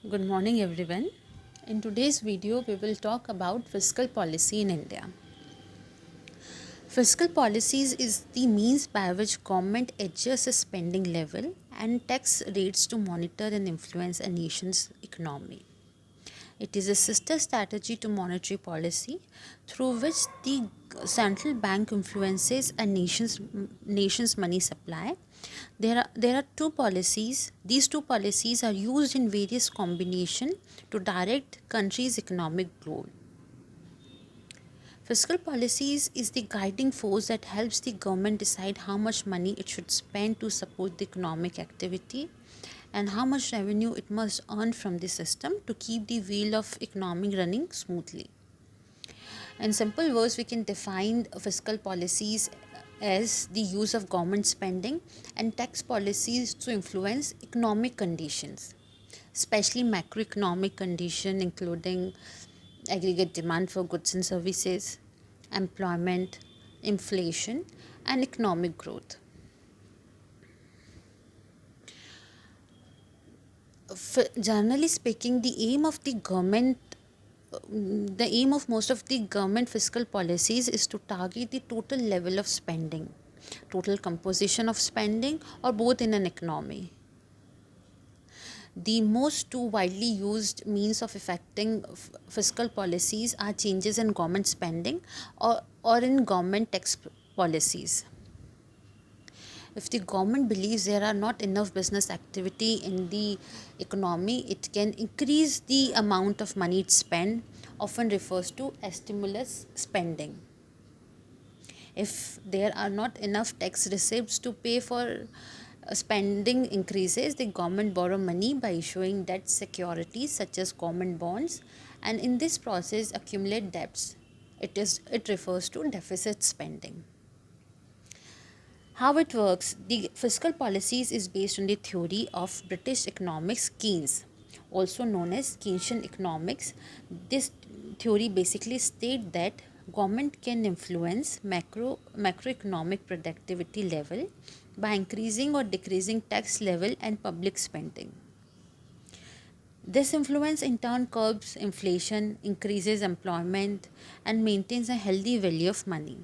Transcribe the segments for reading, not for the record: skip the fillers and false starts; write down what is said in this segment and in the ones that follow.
Good morning everyone. In today's video we will talk about fiscal policy in India. Fiscal policies is the means by which government adjusts a spending level and tax rates to monitor and influence a nation's economy. It is a sister strategy to monetary policy through which the central bank influences a nation's money supply. There are two policies. These two policies are used in various combination to direct country's economic growth. Fiscal policies is the guiding force that helps the government decide how much money it should spend to support the economic activity and how much revenue it must earn from the system to keep the wheel of economy running smoothly. In simple words, we can define fiscal policies as the use of government spending and tax policies to influence economic conditions, especially macroeconomic condition including aggregate demand for goods and services, employment, inflation, and economic growth. Generally speaking, the aim of most of the government fiscal policies is to target the total level of spending, total composition of spending, or both in an economy. The most two widely used means of affecting fiscal policies are changes in government spending or in government tax policies. If the government believes there are not enough business activity in the economy, it can increase the amount of money it spend, often refers to as stimulus spending. If there are not enough tax receipts to pay for spending increases, the government borrow money by issuing debt securities such as government bonds, and in this process accumulate debts. It refers to deficit spending. How it works, the fiscal policies is based on the theory of British economics Keynes, also known as Keynesian economics. This theory basically states that government can influence macroeconomic productivity level by increasing or decreasing tax level and public spending. This influence in turn curbs inflation, increases employment, and maintains a healthy value of money.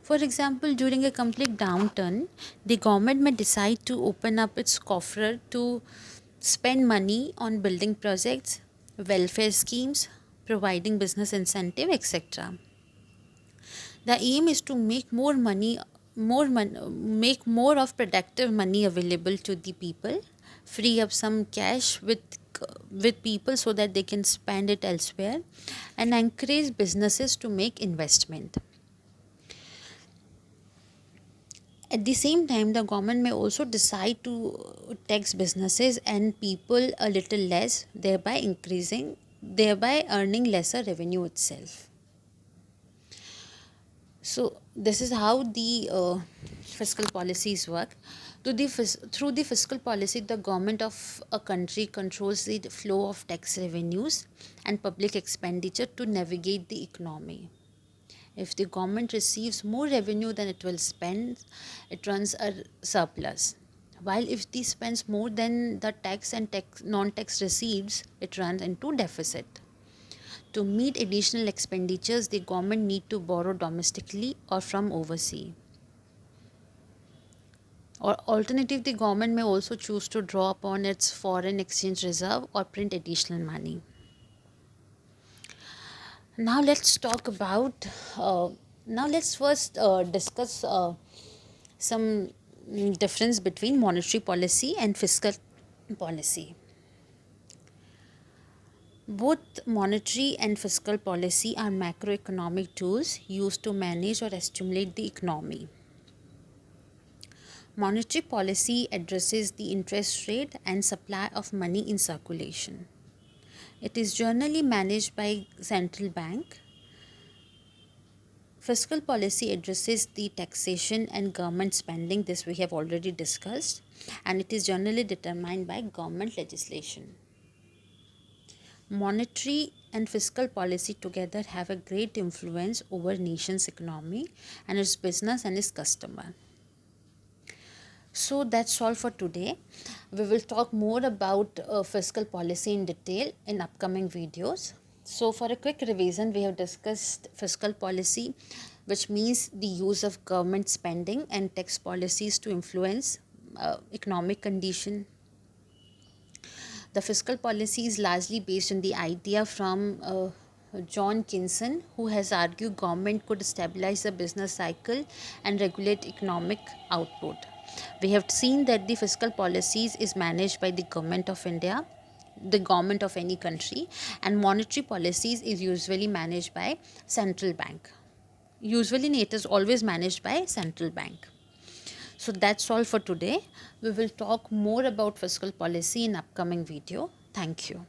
For example, during a complete downturn, the government may decide to open up its coffer to spend money on building projects, welfare schemes, providing business incentive, etc. The aim is to make more of productive money available to the people, free up some cash with people so that they can spend it elsewhere, and encourage businesses to make investment. At the same time, the government may also decide to tax businesses and people a little less, thereby earning lesser revenue itself. So this is how the fiscal policies work. Through the fiscal policy, the government of a country controls the flow of tax revenues and public expenditure to navigate the economy. If the government receives more revenue than it will spend, it runs a surplus. While if it spends more than the tax and non-tax receipts, it runs into deficit. To meet additional expenditures, the government need to borrow domestically or from overseas. Or alternative, the government may also choose to draw upon its foreign exchange reserve or print additional money. Now let's talk about. Now let's first discuss some difference between monetary policy and fiscal policy. Both monetary and fiscal policy are macroeconomic tools used to manage or stimulate the economy. Monetary policy addresses the interest rate and supply of money in circulation. It is generally managed by central bank. Fiscal policy addresses the taxation and government spending, this we have already discussed, and it is generally determined by government legislation. Monetary and fiscal policy together have a great influence over nation's economy and its business and its customer. So that's all for today. We will talk more about fiscal policy in detail in upcoming videos. So, for a quick revision, we have discussed fiscal policy, which means the use of government spending and tax policies to influence economic condition. The fiscal policy is largely based on the idea from John Kinson, who has argued government could stabilize the business cycle and regulate economic output. We have seen that the fiscal policies is managed by the government of India, the government of any country, and monetary policies is usually managed by central bank. Usually it is always managed by central bank. So that's all for today. We will talk more about fiscal policy in upcoming video. Thank you.